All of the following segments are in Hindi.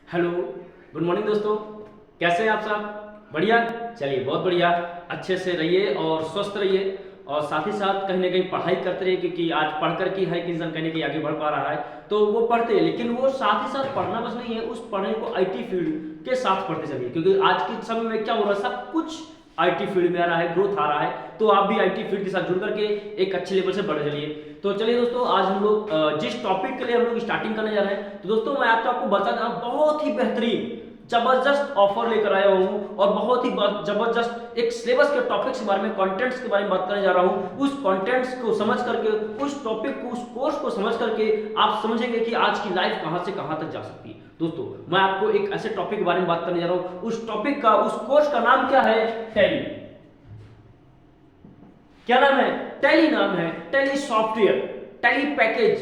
हेलो, गुड मॉर्निंग दोस्तों। कैसे हैं आप सब? बढ़िया। चलिए, बहुत बढ़िया। अच्छे से रहिए और स्वस्थ रहिए और साथ ही साथ कहीं ना कहीं पढ़ाई करते रहिए, क्योंकि आज पढ़ कर के हर एक इंसान कहीं ना कहीं आगे बढ़ पा रहा है। तो वो पढ़ते हैं, लेकिन वो साथ ही साथ पढ़ना बस नहीं है, उस पढ़ने को आईटी फील्ड के साथ पढ़ते चलिए, क्योंकि आज के समय में क्या हो रहा है, सब कुछ आईटी फील्ड में आ रहा है, ग्रोथ आ रहा है। तो आप भी आईटी फील्ड के साथ जुड़ करके एक अच्छे लेवल से बढ़ चलिए। तो चलिए दोस्तों, आज हम लोग जिस टॉपिक के लिए हम लोग स्टार्टिंग करने जा रहे हैं, तो दोस्तों मैं आपको बता दें, बहुत ही बेहतरीन जबरदस्त ऑफर लेकर आया हूं और बहुत ही जबरदस्त एक सिलेबस के टॉपिक्स के बारे में, कंटेंट्स के बारे में बात करने जा रहा हूं। उस कंटेंट्स को समझ करके, उस टॉपिक को, उस कोर्स को समझ करके आप समझेंगे कि आज की लाइफ कहां से कहां तक जा सकती है। दोस्तों मैं आपको एक ऐसे टॉपिक के बारे में बात करने जा रहा हूं, उस टॉपिक का, उस कोर्स का नाम क्या है? टैली। क्या नाम है? टैली नाम है। Tally software, tally package,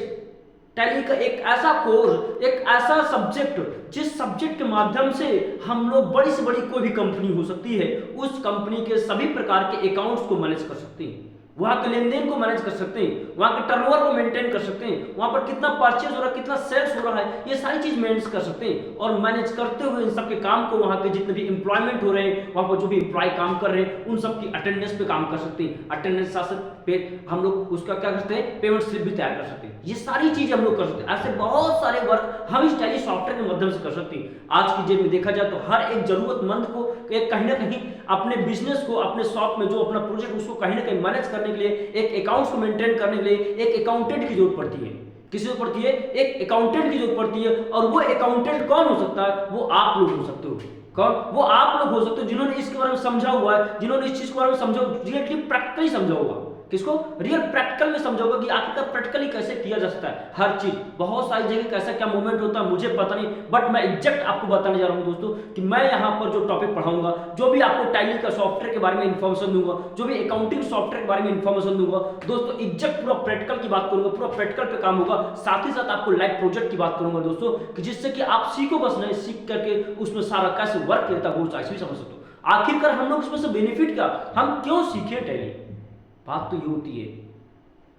tally का एक ऐसा कोर्स, एक ऐसा सब्जेक्ट, जिस सब्जेक्ट के माध्यम से हम लोग बड़ी से बड़ी कोई भी कंपनी हो सकती है, उस कंपनी के सभी प्रकार के अकाउंट्स को मैनेज कर सकते हैं, वहां के लेन देन को मैनेज कर सकते हैं, वहां के टर्नओवर को मेंटेन कर सकते हैं, वहां पर कितना परचेज हो रहा है, कितना सेल्स हो रहा है, ये सारी चीज मैनेज कर सकते हैं। और मैनेज करते हुए इन सबके काम को, वहां के जितने भी एम्प्लॉयमेंट हो रहे हैं, वहां पर जो भी एम्प्लॉय काम कर रहे हैं, उन सबकी अटेंडेंस पे काम कर सकते हैं। अटेंडेंस साथ पे हम लोग उसका क्या करते हैं, पेमेंट स्लिप भी तैयार कर सकते हैं। ये सारी चीजें हम लोग कर सकते हैं। ऐसे बहुत सारे वर्क हम इस टैली सॉफ्टवेयर के माध्यम से कर सकते हैं। आज की डेट में देखा जाए तो हर एक जरूरतमंद को कहीं ना कहीं अपने बिजनेस को, अपने शॉप में जो अपना प्रोजेक्ट, उसको कहीं ना कहीं मैनेज करने के लिए, एक अकाउंट्स को मेंटेन करने के लिए एक अकाउंटेंट की जरूरत पड़ती है। किसी को पड़ती है? एक अकाउंटेंट की जरूरत पड़ती है। और वो अकाउंटेंट कौन हो सकता है? वो आप लोग हो सकते हो। कौन? वो आप लोग हो सकते हो जिन्होंने इसके बारे में समझा हुआ है, जिन्होंने इस चीज के बारे में समझा, रियली प्रैक्टिकली समझा होगा। किसको? रियल प्रैक्टिकल में समझा होगा कि आखिरकार प्रैक्टिकली कैसे किया जा सकता है। हर चीज, बहुत सारी जगह कैसा क्या मूवमेंट होता है मुझे पता नहीं, बट मैं एग्जैक्ट आपको बताने जा रहा हूं दोस्तों, कि मैं यहां पर जो टॉपिक पढ़ाऊंगा, जो भी आपको टैली का सॉफ्टवेयर के बारे में इंफॉर्मेशन दूंगा, जो भी अकाउंटिंग सॉफ्टवेयर के बारे में इंफॉर्मेशन दूंगा दोस्तों, एग्जैक्ट पूरा प्रैक्टिकल की बात करूंगा, पूरा प्रैक्टिकल पे काम होगा। साथ ही साथ आपको लाइव प्रोजेक्ट की बात करूंगा दोस्तों, कि जिससे कि आप सीखो, बस नहीं सीख करके उसमें सारा कैसे वर्क करता है वो भी समझ सकते हो। आखिरकार हम लोग इसमें से बेनिफिट क्या, हम क्यों सीखे टैली? बात तो ये होती है,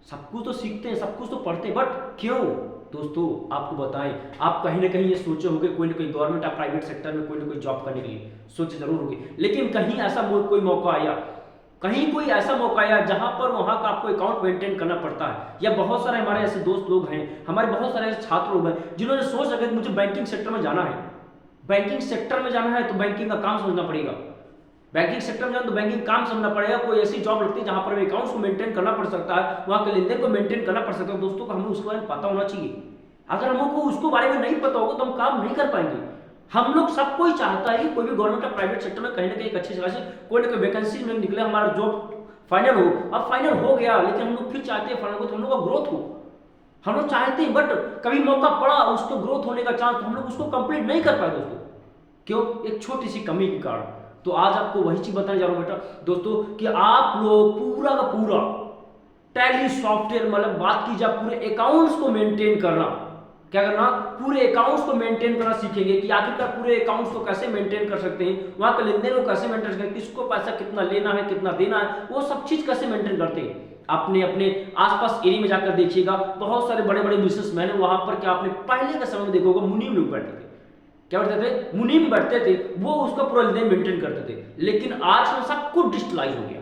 सब कुछ तो सीखते हैं, सब कुछ तो पढ़ते हैं, बट क्यों? दोस्तों आपको बताएं, आप कहीं ना कहीं ये सोचे होंगे, कोई ना कोई गवर्नमेंट या प्राइवेट सेक्टर में कोई ना कोई जॉब करने के लिए सोचे जरूर होंगे, लेकिन कहीं ऐसा कोई मौका आया, कहीं कोई ऐसा मौका आया जहां पर वहां का आपको अकाउंट मेंटेन करना पड़ता है। या बहुत सारे हमारे ऐसे दोस्त लोग हैं, हमारे बहुत सारे ऐसे छात्र लोग हैं, जिन्होंने सोच रखा मुझे बैंकिंग सेक्टर में जाना है, बैंकिंग सेक्टर में जाना है तो बैंकिंग का काम समझना पड़ेगा, बैंकिंग सेक्टर में जाना तो बैंकिंग काम समझना पड़ेगा। कोई ऐसी जॉब लगती है जहां पर अकाउंट्स को मेंटेन करना पड़ सकता है, वहां के लेन देन को मेंटेन करना पड़ सकता है। दोस्तों को हमें उसके बारे में पता होना चाहिए। अगर हमको उसको बारे में नहीं पता होगा तो हम काम नहीं कर पाएंगे। हम लोग, सब कोई चाहता है कि कोई भी गवर्नमेंट या प्राइवेट सेक्टर में कहीं ना कहीं एक अच्छी जगह से कोई ना कोई वैकेंसी में निकले, हमारा जॉब फाइनल हो। अब फाइनल हो गया, लेकिन हम लोग फिर चाहते हैं फाइनल को तो हम लोग का ग्रोथ हो, हम लोग चाहते हैं, बट कभी मौका पड़ा उसको ग्रोथ होने का चांस, हम लोग उसको कंप्लीट नहीं कर पाए दोस्तों। क्यों? एक छोटी सी कमी के कारण। तो आज आपको वही चीज बताने जा रहा हूं बेटा दोस्तों, कि आप लोग पूरा का पूरा टैली सॉफ्टवेयर, मतलब बात की जाए पूरे अकाउंट्स को मेंटेन करना, क्या करना? पूरे अकाउंट्स को मेंटेन करना सीखेंगे, कि आखिरकार पूरे अकाउंट्स को कैसे मेंटेन कर सकते हैं, वहां के लेन देन को कैसे मेंटेन करते हैं, किसको पैसा कितना लेना है, कितना देना है, वो सब चीज कैसे मेंटेन करते हैं। अपने अपने आसपास एरिया में जाकर देखिएगा, बहुत सारे बड़े बड़े बिजनेसमैन है, वहां पर क्या आपने पहले के समय में देखा होगा, मुनीम लोग बैठते थे। क्या करते थे? मुनीम बैठते थे, वो उसका पूरा लेन मेंटेन करते थे। लेकिन आज में सब कुछ डिजिटलाइज हो गया।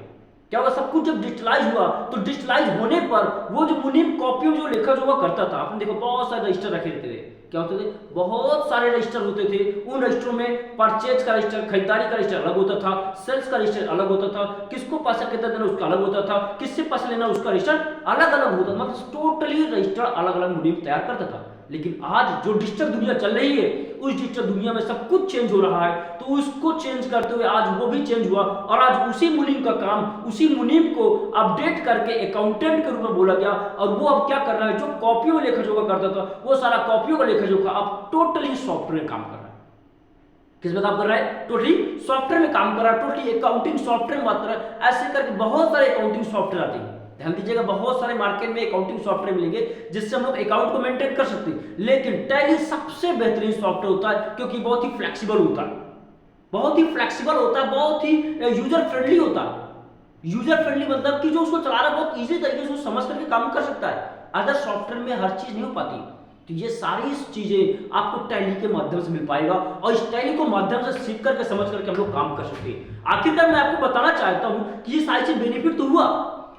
क्या होगा? सब कुछ जब डिजिटलाइज हुआ, तो डिजिटलाइज होने पर वो जो मुनीम कॉपी में जो लेखा जो करता था, आपने देखो बहुत सारे रजिस्टर रखे रहते थे। क्या होते थे? बहुत सारे रजिस्टर होते थे। उन रजिस्टरों में परचेज का रजिस्टर, खरीदारी का रजिस्टर अलग होता था, सेल्स का रजिस्टर अलग होता था, किसको पैसा कितना देना उसका अलग होता था, किससे पैसा लेना उसका रजिस्टर अलग अलग होता था। मतलब टोटली रजिस्टर अलग अलग मुनीम तैयार करता था। लेकिन आज जो डिजिटल दुनिया चल रही है, उस डिजिटल दुनिया में सब कुछ चेंज हो रहा है, तो उसको चेंज करते हुए आज वो भी चेंज हुआ, और आज उसी मुनीम का काम, उसी मुनीम को अपडेट करके अकाउंटेंट के रूप में बोला गया। और वो अब क्या कर रहा है? जो कॉपियों लेखा जोखा करता था, वो सारा कॉपियों का लेखा जोखा अब टोटली सॉफ्टवेयर में काम कर रहा है। किसमें काम कर रहा है? टोटली सॉफ्टवेयर में काम कर रहा है, टोटली अकाउंटिंग सॉफ्टवेयर में बात कर रहा है। ऐसे करके बहुत सारे अकाउंटिंग सॉफ्टवेयर आते हैं, ध्यान दीजिएगा, बहुत सारे मार्केट में अकाउंटिंग सॉफ्टवेयर मिलेंगे जिससे हम लोग अकाउंट को मेंटेन कर सकते हैं। लेकिन टैली सबसे बेहतरीन सॉफ्टवेयर होता है, क्योंकि बहुत ही फ्लेक्सिबल होता है, बहुत ही फ्लेक्सिबल होता है, बहुत ही यूजर फ्रेंडली होता है। यूजर फ्रेंडली मतलब कि जो उसको चला रहा है बहुत इजी तरीके से समझ करके काम कर सकता है। अदर सॉफ्टवेयर में हर चीज नहीं हो पाती। तो ये सारी चीजें आपको टैली के माध्यम से मिल पाएगा और इस टैली को माध्यम से सीख करके समझ करके हम लोग काम कर सकते हैं। आखिरकार मैं आपको बताना चाहता हूं कि ये सारी चीज बेनिफिट तो हुआ।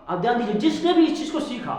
अब ध्यान दीजिए, जिसने भी इस चीज को सीखा,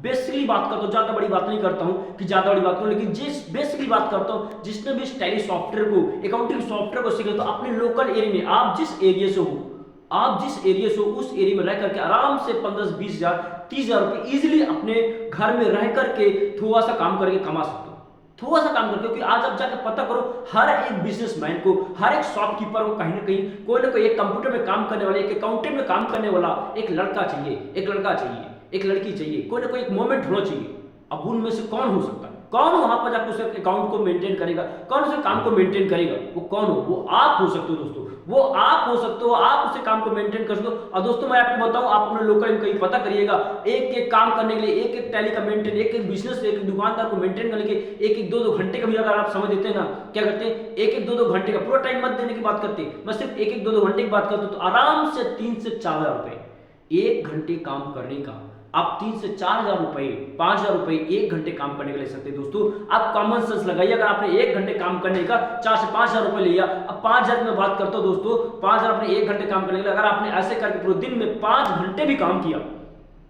बेसिकली बात करता हूं, ज्यादा बड़ी बात नहीं करता हूं कि ज्यादा बड़ी बात करूं, लेकिन जिस बेसिकली बात करता हूं, जिसने भी इस टैली सॉफ्टवेयर को, अकाउंटिंग सॉफ्टवेयर को सीखा, तो अपने लोकल एरिया में, आप जिस एरिया से हो, आप जिस एरिया से हो उस एरिया में रह करके आराम से 15-20,000 30,000 रुपए इजिली अपने घर में रह करके थोड़ा सा काम करके कमा सकते हो। थोड़ा सा काम करके, क्योंकि आज आप जाकर पता करो, हर एक बिजनेसमैन को, हर एक शॉपकीपर को कहीं ना कहीं कोई ना कोई एक कंप्यूटर में काम करने वाला, एक अकाउंटेंट में काम करने वाला एक लड़का चाहिए, एक लड़का चाहिए, एक लड़की चाहिए, कोई ना कोई एक मोमेंट होना चाहिए। अब उनमें से कौन हो सकता है? कौन वहां पर जाकर उस अकाउंट को मेंटेन करेगा? कौन उस काम को मेंटेन करेगा? वो कौन हो? वो आप हो सकते हो दोस्तों, वो आप हो सकते हो, आप उसे काम को मेंटेन कर सकते हो। और दोस्तों मैं आपको बताऊं, आप अपने लोकल में कहीं पता करिएगा, एक एक काम करने के लिए, एक एक टैली का मेंटेन, एक एक बिजनेस, एक एक दुकानदार को मेंटेन करने के एक एक 2-2 घंटे का भी अगर आप समय देते हैं ना, क्या करते हैं, एक एक 2-2 घंटे का, पूरा टाइम मत देने की बात करते हैं, मैं सिर्फ एक एक 2-2 घंटे की बात करता हूं, तो आराम से 3 से 4,000 रुपए एक घंटे काम करने का, आप 3 से 4,000 रुपए, 5,000 रुपए एक घंटे काम करने के ले सकते हैं। दोस्तों आप कॉमन सेंस लगाइए, अगर आपने एक घंटे काम करने का 4 से 5,000 रुपए लिया, अब 5,000 की मैं बात करता हूं दोस्तों, 5,000 आपने एक घंटे काम करने के लिए, अगर आपने ऐसे करके पूरे दिन में 5 घंटे भी काम किया,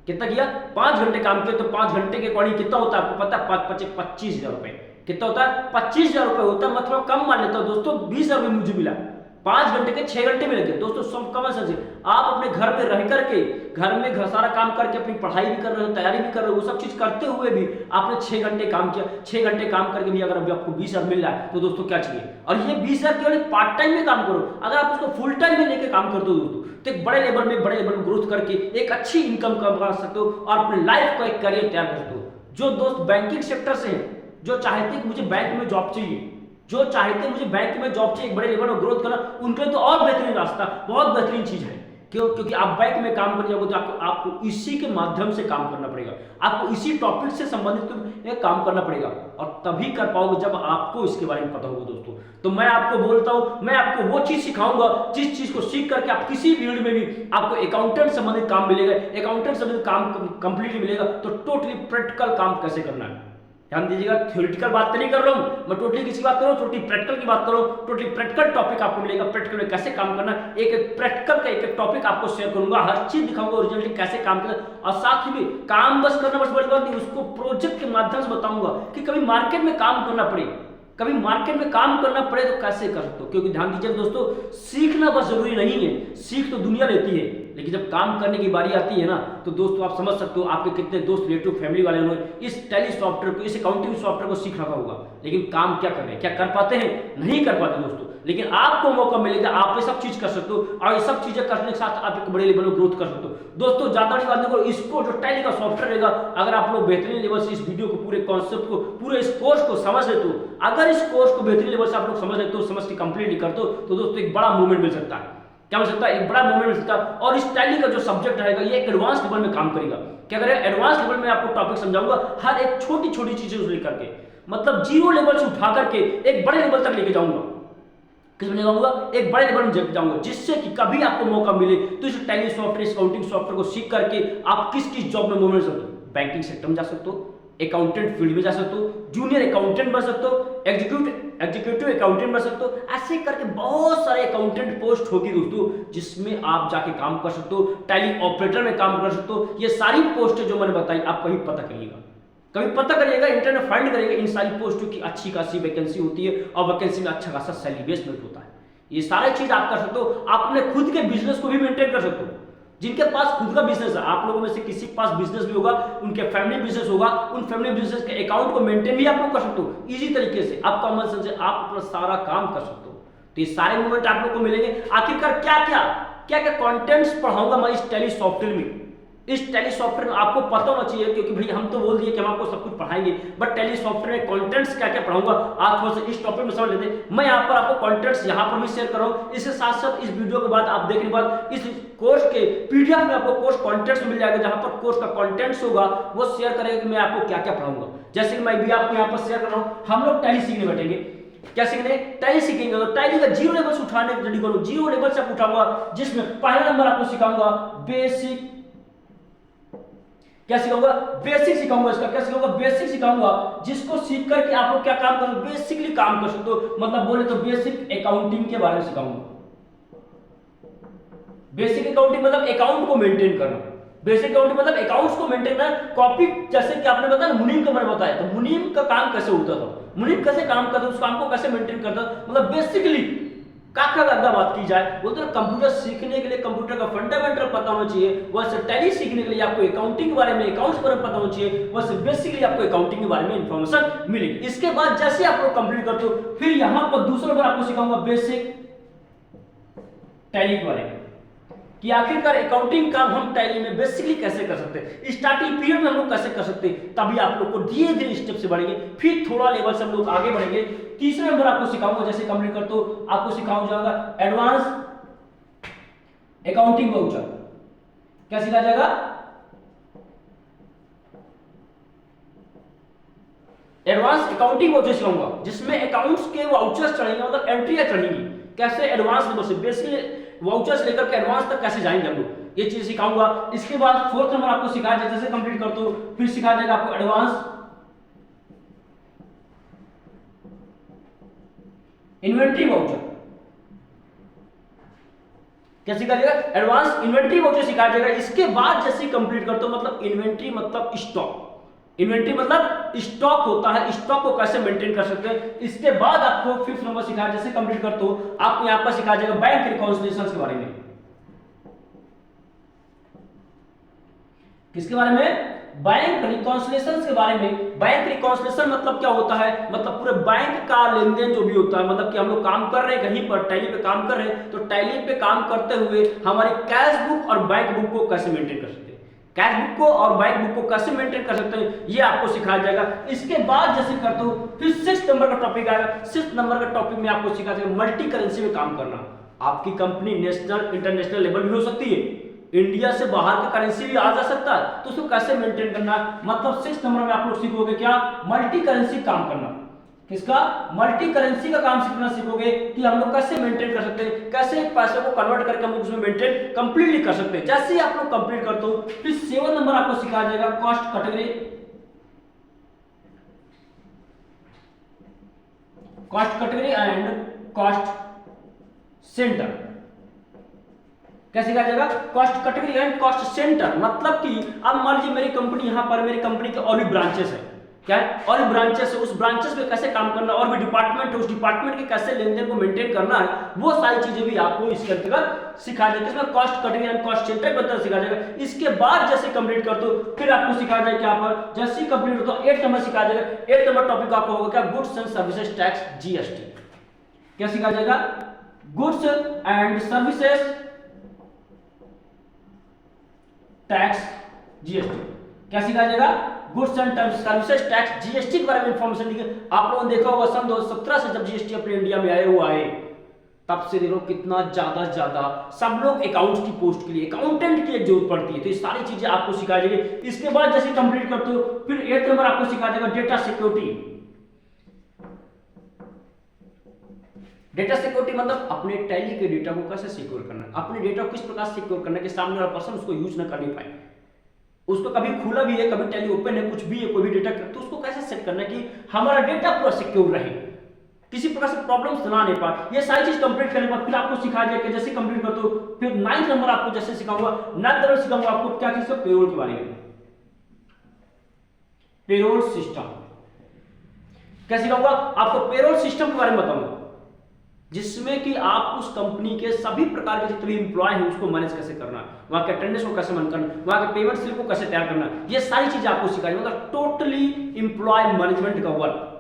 कितना किया, 5 घंटे काम किया, तो 5 घंटे के अकॉर्डिंग कितना होता है आपको पता है? 25,000 रुपए। कितना होता है? 25,000 रुपए होता है। मतलब कम मान लेता हूं दोस्तों, 20,000 रुपए मुझे मिला, 5 घंटे के 6 घंटे में लगे। दोस्तों सब कम समझे, आप अपने घर में रह करके, घर में सारा काम करके अपनी पढ़ाई भी कर रहे हो, तैयारी भी कर रहे हो, वो सब चीज करते हुए भी आपने 6 घंटे काम किया, 6 घंटे काम करके भी अगर अभी आपको 20,000 मिल रहा है, तो दोस्तों क्या चाहिए? और ये 20,000 केवल पार्ट टाइम में काम करो, अगर आप उसको फुल टाइम में लेके काम कर दो दोस्तों, तो एक बड़े लेवल में ग्रोथ करके एक अच्छी इनकम कमा सकते हो और अपने लाइफ का एक करियर तैयार कर सकते हो। जो दोस्त बैंकिंग सेक्टर से हैं, जो चाहते कि मुझे बैंक में जॉब चाहिए, जो चाहते मुझे बैंक में जॉब चाहिए, एक बड़े लेवल में ग्रोथ करना, उनके लिए तो और बेहतरीन रास्ता, बहुत बेहतरीन चीज है। क्यों? क्योंकि आप बैंक में काम करने जाओगे तो आपको इसी के माध्यम से काम करना पड़ेगा, आपको इसी टॉपिक से संबंधित काम करना पड़ेगा, और तभी कर पाओगे जब आपको इसके बारे में पता होगा दोस्तों। तो मैं आपको बोलता हूं, मैं आपको वो चीज सिखाऊंगा जिस चीज को सीख करके आप किसी फील्ड में भी आपको अकाउंटेंट संबंधित काम मिलेगा, अकाउंटेंट संबंधित काम कंप्लीटली मिलेगा। तो टोटली प्रैक्टिकल काम कैसे करना है, ध्यान दीजिएगा, थ्योरेटिकल बात तो नहीं कर रहा हूं मैं, टोटली किसी बात कर रहा हूं, टोटली प्रैक्टिकल की बात कर रहा हूं। टोटली प्रैक्टिकल टॉपिक आपको मिलेगा, प्रैक्टिकल में कैसे काम करना, एक एक प्रैक्टिकल का एक एक टॉपिक आपको शेयर करूंगा, हर चीज दिखाऊंगा ओरिजिनली कैसे काम करना, और साथ ही में काम बस करना बस बड़ी बात नहीं, उसको प्रोजेक्ट के माध्यम से बताऊंगा कि कभी मार्केट में काम करना पड़े, कभी मार्केट में काम करना पड़े तो कैसे कर सकते हो। क्योंकि ध्यान दीजिए दोस्तों, सीखना बस जरूरी नहीं है, सीख तो दुनिया लेती है, लेकिन जब काम करने की बारी आती है ना, तो दोस्तों आप समझ सकते हो आपके कितने दोस्त, रिलेटिव, फैमिली वाले उन्होंने इस टैली सॉफ्टवेयर को, इस अकाउंटिंग सॉफ्टवेयर को सीख रखा होगा, लेकिन काम क्या कर रहे हैं, क्या कर पाते हैं? नहीं कर पाते दोस्तों। लेकिन आपको मौका मिलेगा, आप ये सब चीज कर सकते हो, और ये सब चीजें करने के साथ आप एक बड़े लेवल में ग्रोथ कर सकते हो। दोस्तों ज्यादा बड़ी बात नहीं करो, इसको जो टैली का सॉफ्टवेयर रहेगा, अगर आप लोग बेहतरीन लेवल से इस वीडियो को, पूरे कॉन्सेप्ट को, पूरे इस कोर्स को समझ लेते हो, अगर इस कोर्स को बेहतरीन लेवल से आप लोग समझ लेते हो, समझ के कंप्लीट करते हो, तो दोस्तों एक बड़ा मूवमेंट मिल सकता है। क्या मिल सकता है? एक बड़ा मूवमेंट मिल सकता है। और इस टैली का जो सब्जेक्ट रहेगा, ये एक एडवांस लेवल में काम करेगा। क्या करेगा? एडवांस लेवल में आपको टॉपिक समझाऊंगा, हर एक छोटी छोटी चीजें लेकर के, मतलब जीरो लेवल से उठा करके एक बड़े लेवल तक लेके जाऊंगा। किस में जाऊंगा? एक बड़े लेवल में जाऊंगा, जिससे कि कभी आपको मौका मिले तो इस टैली सॉफ्टवेयर, अकाउंटिंग सॉफ्टवेयर को सीख करके आप किस जॉब में मूवमेंट सकते हो। बैंकिंग सेक्टर में जा सकते हो, अकाउंटेंट फील्ड में जा सकते हो, जूनियर अकाउंटेंट बन सकते हो, एग्जीक्यूटिव अकाउंटेंट बन सकते हो, ऐसे करके बहुत सारे अकाउंटेंट पोस्ट होगी दोस्तों, जिसमें आप जाके काम कर सकते हो, टैली ऑपरेटर में काम कर सकते हो। ये सारी पोस्ट जो मैंने बताई, आप कभी पता करिएगा, कभी पता करिएगा, इंटरनेट फाइंड करिएगा, इन सारी पोस्टों की अच्छी खासी वैकेंसी होती है, और वैकेंसी में अच्छा खासा सैलरी बेसमेंट होता है। ये सारे चीज आप कर सकते हो, आप अपने खुद के बिजनेस को भी मेंटेन कर सकते हो। जिनके पास खुद का बिजनेस है, आप लोगों में से किसी के पास बिजनेस भी होगा, उनके फैमिली बिजनेस होगा, उन फैमिली बिजनेस के अकाउंट को मेंटेन भी आप लोग कर सकते हो इजी तरीके से, आप कॉमन सेंस से आप अपना सारा काम कर सकते हो। तो ये सारे मूवमेंट आप लोग को मिलेंगे। आखिरकार क्या क्या कंटेंट्स पढ़ाऊंगा मैं इस टैली सॉफ्टवेयर में। इस टैली सॉफ्टवेयर में आपको पता होना चाहिए, क्योंकि भाई हम तो बोल दिए कि हम आपको सब कुछ पढ़ाएंगे, बट टैली सॉफ्टवेयर में कंटेंट्स क्या क्या पढ़ाऊंगा आप थोड़ा सा इस टॉपिक में समझ लेते हैं। मैं यहाँ पर आपको कंटेंट्स यहाँ पर भी शेयर कर रहा हूँ, इसके साथ साथ इस वीडियो के बाद आप देखने के बाद इस कोर्स के पीडीएफ में आपको कोर्स कंटेंट्स मिल जाएगा, जहां पर कोर्स का कंटेंट्स होगा वो शेयर करेगा कि मैं आपको क्या क्या पढ़ाऊंगा। जैसे कि मैं भी आपको यहाँ पर शेयर कर रहा हूँ, हम लोग टैली सीखने बैठेंगे। क्या सीखने? टैली सीखेंगे। तो टैली का जीरो लेवल से उठाने की रेडी करो, जीरो लेवल से आप उठाऊंगा, जिसमें पहला नंबर आपको सिखाऊंगा बेसिक क्या सिखाऊंगा? बेसिक सिखाऊंगा। इसका क्या सिखाऊंगा? बेसिक सिखाऊंगा, जिसको सीख करके आप लोग क्या काम कर सकते हो? बेसिकली काम कर सकते हो। मतलब बोले तो बेसिक अकाउंटिंग के बारे में सिखाऊंगा। बेसिक अकाउंटिंग मतलब अकाउंट को मेंटेन करना। बेसिक अकाउंटिंग मतलब अकाउंट्स को मेंटेन करना। कॉपी, जैसे कि आपने बताया ना मुनीम का मैंने बताया, तो मुनीम का काम कैसे होता था, मुनीम कैसे काम करता, उस काम को कैसे मेंटेन करता, मतलब बेसिकली काका अगर बात की जाए, बोलते हैं कंप्यूटर सीखने के लिए कंप्यूटर का फंडामेंटल पता होना चाहिए, वैसे टैली सीखने के लिए आपको अकाउंटिंग के बारे में, अकाउंट्स के बारे में पता होना चाहिए, वैसे बेसिकली आपको अकाउंटिंग के बारे में इंफॉर्मेशन मिलेगी। इसके बाद जैसे आप लोग कंप्लीट करते हो, फिर यहां पर दूसरा बार आपको सिखाऊंगा बेसिक टैली के बारे में, कि आखिरकार अकाउंटिंग काम हम टैली में बेसिकली कैसे कर सकते हैं, स्टार्टिंग पीरियड में हम लोग कैसे कर सकते हैं, तभी आप लोग को धीरे धीरे स्टेप से बढ़ेंगे, फिर थोड़ा लेवल से हम लोग आगे बढ़ेंगे। तीसरे नंबर आपको सिखाऊंगा, जैसे कंप्लीट करते हो आपको सिखाऊंगा जाएगा एडवांस अकाउंटिंग वाउचर। क्या सिखाया जाएगा? एडवांस अकाउंटिंग वाउचर सिखाऊंगा, जिसमें अकाउंट्स के वाउचर्स चढ़ेंगे, मतलब एंट्रियां चढ़ेंगी, कैसे एडवांस लेवल से बेसिक वाउचर से लेकर के एडवांस तक कैसे जाएंगे हम लोग, ये चीज सिखाऊंगा। इसके बाद फोर्थ नंबर आपको सिखाया जाए, जैसे कंप्लीट करते हो फिर सिखाया जाएगा आपको एडवांस इन्वेंट्री वाउचर। क्या सिखाया जाएगा? एडवांस इन्वेंट्री वाउचर सिखाया जाएगा। इसके बाद जैसे कंप्लीट करते हो, मतलब इन्वेंट्री मतलब स्टॉक, इन्वेंट्री मतलब स्टॉक होता है, स्टॉक को कैसे मेंटेन कर सकते हैं। इसके बाद आपको फिफ्थ नंबर सिखाया, जैसे कंप्लीट करते हो आपको यहां पर सिखाया जाएगा बैंक रिकॉन्सिलिएशन के बारे में। किसके बारे में? बैंक रिकॉन्सिलिएशन के बारे में। बैंक रिकॉन्सिलिएशन मतलब क्या होता है? मतलब पूरे बैंक का लेन देन जो भी होता है, मतलब कि हम लोग काम कर रहे हैं कहीं पर टैली पे काम कर रहे हैं, तो टैली पे काम करते हुए हमारी कैश बुक और बैंक बुक को कैसे मेंटेन कर सकते हैं, कैश बुक को और बैंक बुक को कैसे मेंटेन कर सकते हैं, ये आपको सिखाया जाएगा। इसके बाद जैसे करते हो फिर 6 नंबर का टॉपिक आएगा। 6 नंबर का टॉपिक में आपको सिखाया जाएगा मल्टी करेंसी में काम करना। आपकी कंपनी नेशनल इंटरनेशनल लेवल भी हो सकती है, इंडिया से बाहर का करेंसी भी आ जा सकता है, तो उसको कैसे मेंटेन करना, मतलब 6 नंबर में आप लोग सीखोगे क्या? मल्टी करेंसी काम करना। किसका? मल्टी करेंसी का काम सीखना सीखोगे, कि हम लोग कैसे मेंटेन कर सकते हैं, कैसे पैसे को कन्वर्ट करके हम लोग उसमें मेंटेन कंप्लीटली कर सकते हैं। जैसे ही आप लोग कंप्लीट करते हो, फिर 7 नंबर आपको सिखाया जाएगा cost category, cost category and cost centre. क्या सिखाया जाएगा? Cost category and cost centre, मतलब कि अब मान लीजिए मेरी कंपनी, यहां पर मेरी कंपनी के और भी ब्रांचेस है, क्या है? और भी ब्रांचेस है, उस ब्रांचेस में कैसे काम करना, और भी डिपार्टमेंट है, उस डिपार्टमेंट के कैसे लेन देन को मेंटेन करना है, वो सारी चीजें भी आपको इसके अंतर्गत सिखाया जाएगा। इसमें cost category and cost centre के अंदर सिखाया जाएगा। इसके बाद जैसे कंप्लीट कर दो, फिर आपको सिखाया जाएगा क्या पर, जैसे ही कंप्लीट हो तो 8 नंबर सिखाया जाएगा। 8 नंबर टॉपिक आपको होगा क्या? Goods and services tax, GST. क्या सिखाया जाएगा? Goods and services tax, GST. क्या सिखाया जाएगा? Goods and services tax, GST के बारे में इंफॉर्मेशन दी। आप लोगों ने देखा होगा सन 2017 से जब जीएसटी अपने इंडिया में आए हुआ है, तब से देखो कितना ज्यादा सब लोग अकाउंट्स की पोस्ट के लिए अकाउंटेंट की एक जरूरत पड़ती है, तो ये सारी चीजें आपको सिखाई जाएगी। इसके बाद जैसे कंप्लीट करते हो, फिर 8 नंबर आपको सिखाया जाएगा डेटा सिक्योरिटी। डेटा सिक्योरिटी मतलब अपने टैली के डेटा को कैसे सिक्योर करना, अपने डेटा को किस प्रकार सिक्योर करना कि सामने वाला पर्सन उसको यूज ना कर नहीं पाए, उसको कभी खुला भी है, कभी टैली ओपन है, कुछ भी है, कोई भी डेटा, तो उसको कैसे सेट करना है कि हमारा डेटा पूरा सिक्योर रहे, किसी प्रकार से प्रॉब्लम्स ना नहीं पाए। ये सारी चीज कंप्लीट करने के बाद फिर आपको सिखाया जाएगा, जैसे कंप्लीट करते हो फिर 9 नंबर आपको जैसे सिखाऊंगा, 9 नंबर सिखाऊंगा आपको क्या चीज, पेरोल के बारे में, पेरोल सिस्टम। क्या सिखाऊंगा? आपको पेरोल सिस्टम के बारे में बताऊंगा, जिसमें कि आप उस कंपनी के सभी प्रकार के जितने भी एम्प्लॉय हैं उसको मैनेज कैसे करना, वहां के अटेंडेंस को कैसे मैनेज करना, वहां के पेमेंट स्लिप को कैसे तैयार करना, ये सारी चीजें आपको सिखाई, मतलब टोटली एम्प्लॉय मैनेजमेंट का वर्क,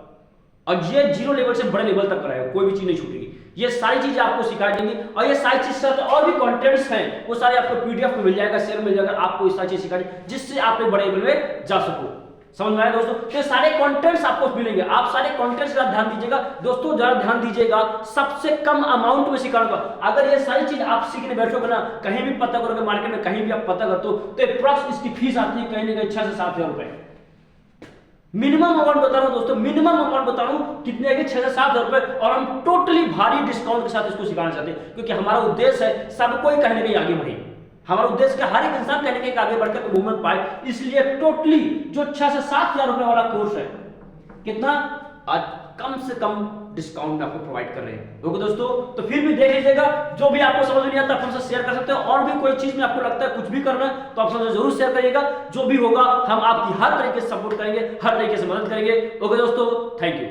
और ये 0 लेवल से बड़े लेवल तक कराएगा, कोई भी चीज नहीं छूटेगी। ये सारी चीजें आपको सिखा देंगे, और ये सारी चीज साथ और भी कंटेंट्स हैं, वो सारे आपको पीडीएफ में मिल जाएगा, शेयर मिल जाएगा, आपको ये सारी चीज सिखा देंगे जिससे आप एक बड़े लेवल में जा सको। समझ में आया दोस्तों? तो सारे कंटेंट्स आपको मिलेंगे, आप सारे कंटेंट्स का ध्यान दीजिएगा दोस्तों, जरा ध्यान दीजिएगा, सबसे कम अमाउंट में सिखाऊंगा। अगर ये सारी चीज आप सीखने बैठोगे ना, कहीं भी पता करोगे मार्केट में, कहीं भी आप पता करते हो, तो अप्रॉक्स इसकी फीस आती है कहीं ना कहीं 6 से 7 हजार रुपए। मिनिमम अमाउंट बता रहा हूं दोस्तों, मिनिमम अमाउंट बता रहा हूं कितने है, 6 से 7 हजार रुपए, और हम टोटली भारी डिस्काउंट के साथ इसको सिखाना चाहते हैं, क्योंकि हमारा उद्देश्य है सब कोई कहीं ना कहीं आगे बढ़े, हमारा उद्देश्य है हर एक इंसान कहने के आगे बढ़कर मूवमेंट पाए, इसलिए टोटली जो 6 से 7 हजार रुपए वाला कोर्स है, कितना आज कम से कम डिस्काउंट में आपको प्रोवाइड कर रहे हैं। ओके दोस्तों, तो फिर भी देख लीजिएगा, जो भी आपको समझ नहीं आता आप हमसे शेयर कर सकते हो, और भी कोई चीज में आपको लगता है कुछ भी करना है तो आप हमसे जरूर शेयर करिएगा। जो भी होगा हम आपकी हर तरीके से सपोर्ट करेंगे, हर तरीके से मदद करेंगे। ओके दोस्तों, थैंक यू।